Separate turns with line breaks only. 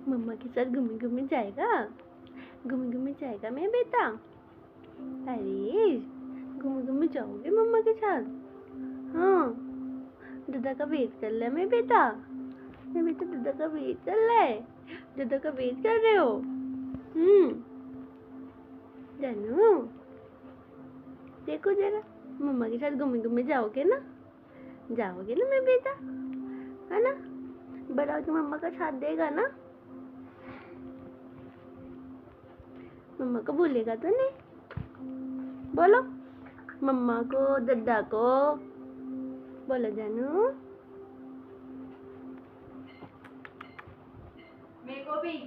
मम्मा के साथ घूमे घूमे जाएगा, घूमे घूमे जाएगा मेरा बेटा। अरे घूमे घूमे जाओगे मम्मा के साथ? हाँ, दादा का वेट कर ले मेरा बेटा। मेरा बेटा दादा का वेट कर ले, दादा का वेट कर रहे हो? जानू देखो जरा, मम्मा के साथ घूमे घूमे जाओगे ना? जाओगे ना मेरा बेटा, है ना? बड़ा होके मम्मा का साथ देगा ना? मम्मा को भूलेगा तो नहीं? बोलो मम्मा को, दादा को बोलो जानू।
मेरे को भी